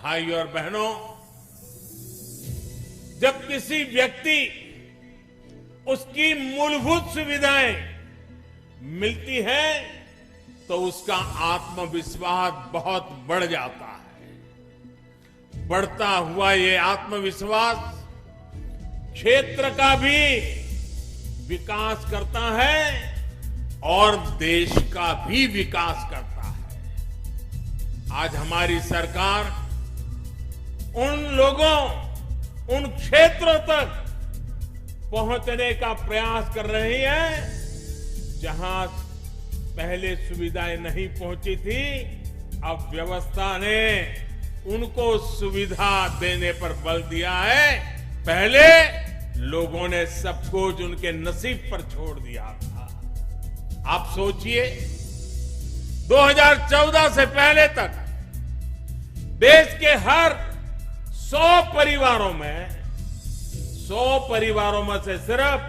भाई और बहनों, जब किसी व्यक्ति उसकी मूलभूत सुविधाएं मिलती है तो उसका आत्मविश्वास बहुत बढ़ जाता है। बढ़ता हुआ ये आत्मविश्वास क्षेत्र का भी विकास करता है और देश का भी विकास करता है। आज हमारी सरकार उन लोगों, उन क्षेत्रों तक पहुंचने का प्रयास कर रही है जहां पहले सुविधाएं नहीं पहुंची थी। अब व्यवस्था ने उनको सुविधा देने पर बल दिया है। पहले लोगों ने सब कुछ उनके नसीब पर छोड़ दिया था। आप सोचिए, 2014 से पहले तक देश के हर 100 परिवारों में से सिर्फ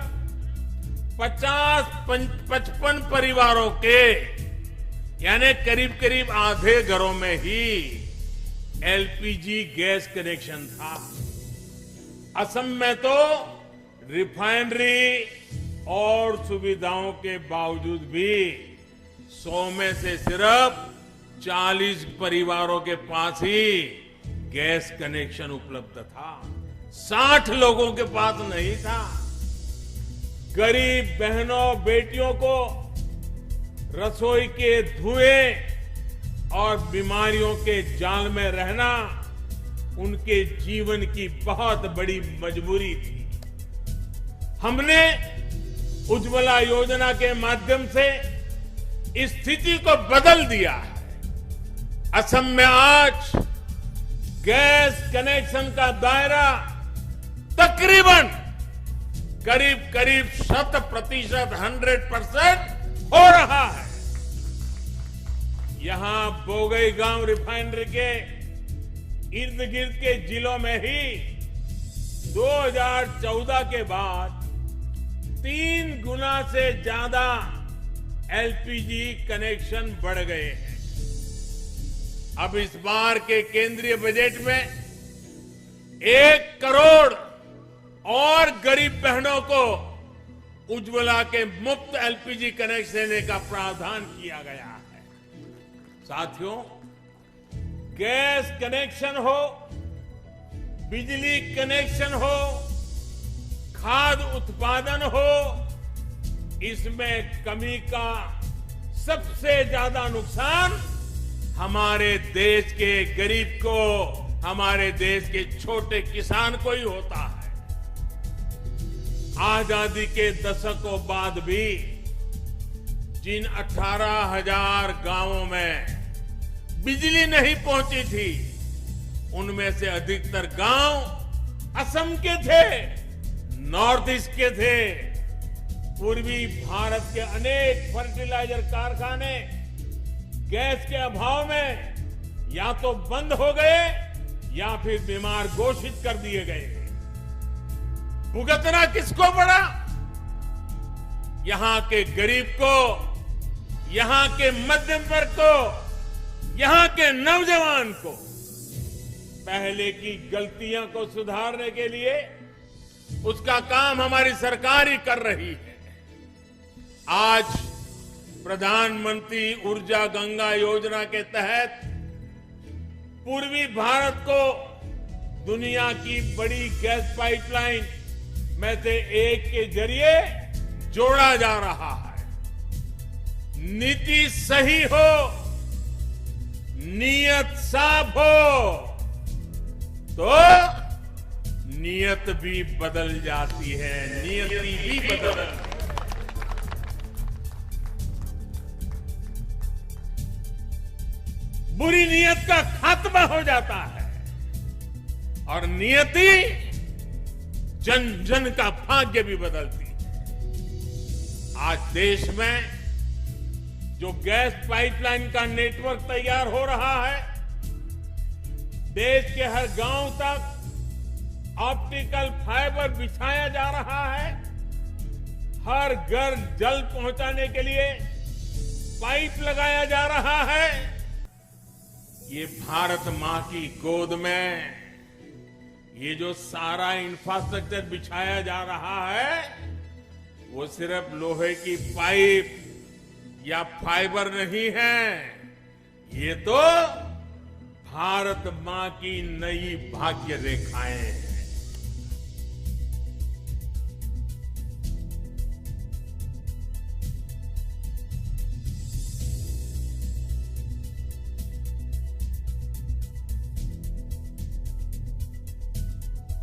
50-55 परिवारों के, यानी करीब करीब आधे घरों में ही एलपीजी गैस कनेक्शन था। असम में तो रिफाइनरी और सुविधाओं के बावजूद भी 100 में से सिर्फ 40 परिवारों के पास ही गैस कनेक्शन उपलब्ध था। 60 लोगों के पास नहीं था। गरीब बहनों बेटियों को रसोई के धुएं और बीमारियों के जाल में रहना उनके जीवन की बहुत बड़ी मजबूरी थी। हमने उज्ज्वला योजना के माध्यम से इस स्थिति को बदल दिया है। असम में आज गैस कनेक्शन का दायरा तकरीबन करीब 100% हो रहा है। यहां बोगईगांव रिफाइनरी के इर्द गिर्द के जिलों में ही 2014 के बाद 3 गुना से ज्यादा एलपीजी कनेक्शन बढ़ गए हैं। अब इस बार के केंद्रीय बजट में 1 करोड़ और गरीब बहनों को उज्ज्वला के मुफ्त एलपीजी कनेक्शन देने का प्रावधान किया गया है। साथियों, गैस कनेक्शन हो, बिजली कनेक्शन हो, खाद्य उत्पादन हो, इसमें कमी का सबसे ज्यादा नुकसान हमारे देश के गरीब को, हमारे देश के छोटे किसान को ही होता है। आजादी के दशकों बाद भी जिन 18,000 गांवों में बिजली नहीं पहुंची थी, उनमें से अधिकतर गांव असम के थे, नॉर्थ ईस्ट के थे। पूर्वी भारत के अनेक फर्टिलाइजर कारखाने गैस के अभाव में या तो बंद हो गए या फिर बीमार घोषित कर दिए गए। भुगतना किसको पड़ा? यहां के गरीब को, यहां के मध्यम वर्ग को, यहां के नौजवान को। पहले की गलतियों को सुधारने के लिए उसका काम हमारी सरकार ही कर रही है। आज प्रधानमंत्री ऊर्जा गंगा योजना के तहत पूर्वी भारत को दुनिया की बड़ी गैस पाइपलाइन में से एक के जरिए जोड़ा जा रहा है। नीति सही हो, नीयत साफ हो तो नीयत भी बदल जाती है, नियति भी बदल। बुरी नीयत का खात्मा हो जाता है और नियति जन जन का भाग्य भी बदलती है। आज देश में जो गैस पाइपलाइन का नेटवर्क तैयार हो रहा है, देश के हर गांव तक ऑप्टिकल फाइबर बिछाया जा रहा है। हर घर जल पहुंचाने के लिए पाइप लगाया जा रहा है। ये भारत मां की गोद में ये जो सारा इंफ्रास्ट्रक्चर बिछाया जा रहा है वो सिर्फ लोहे की पाइप या फाइबर नहीं है, ये तो भारत मां की नई भाग्य रेखाएं हैं।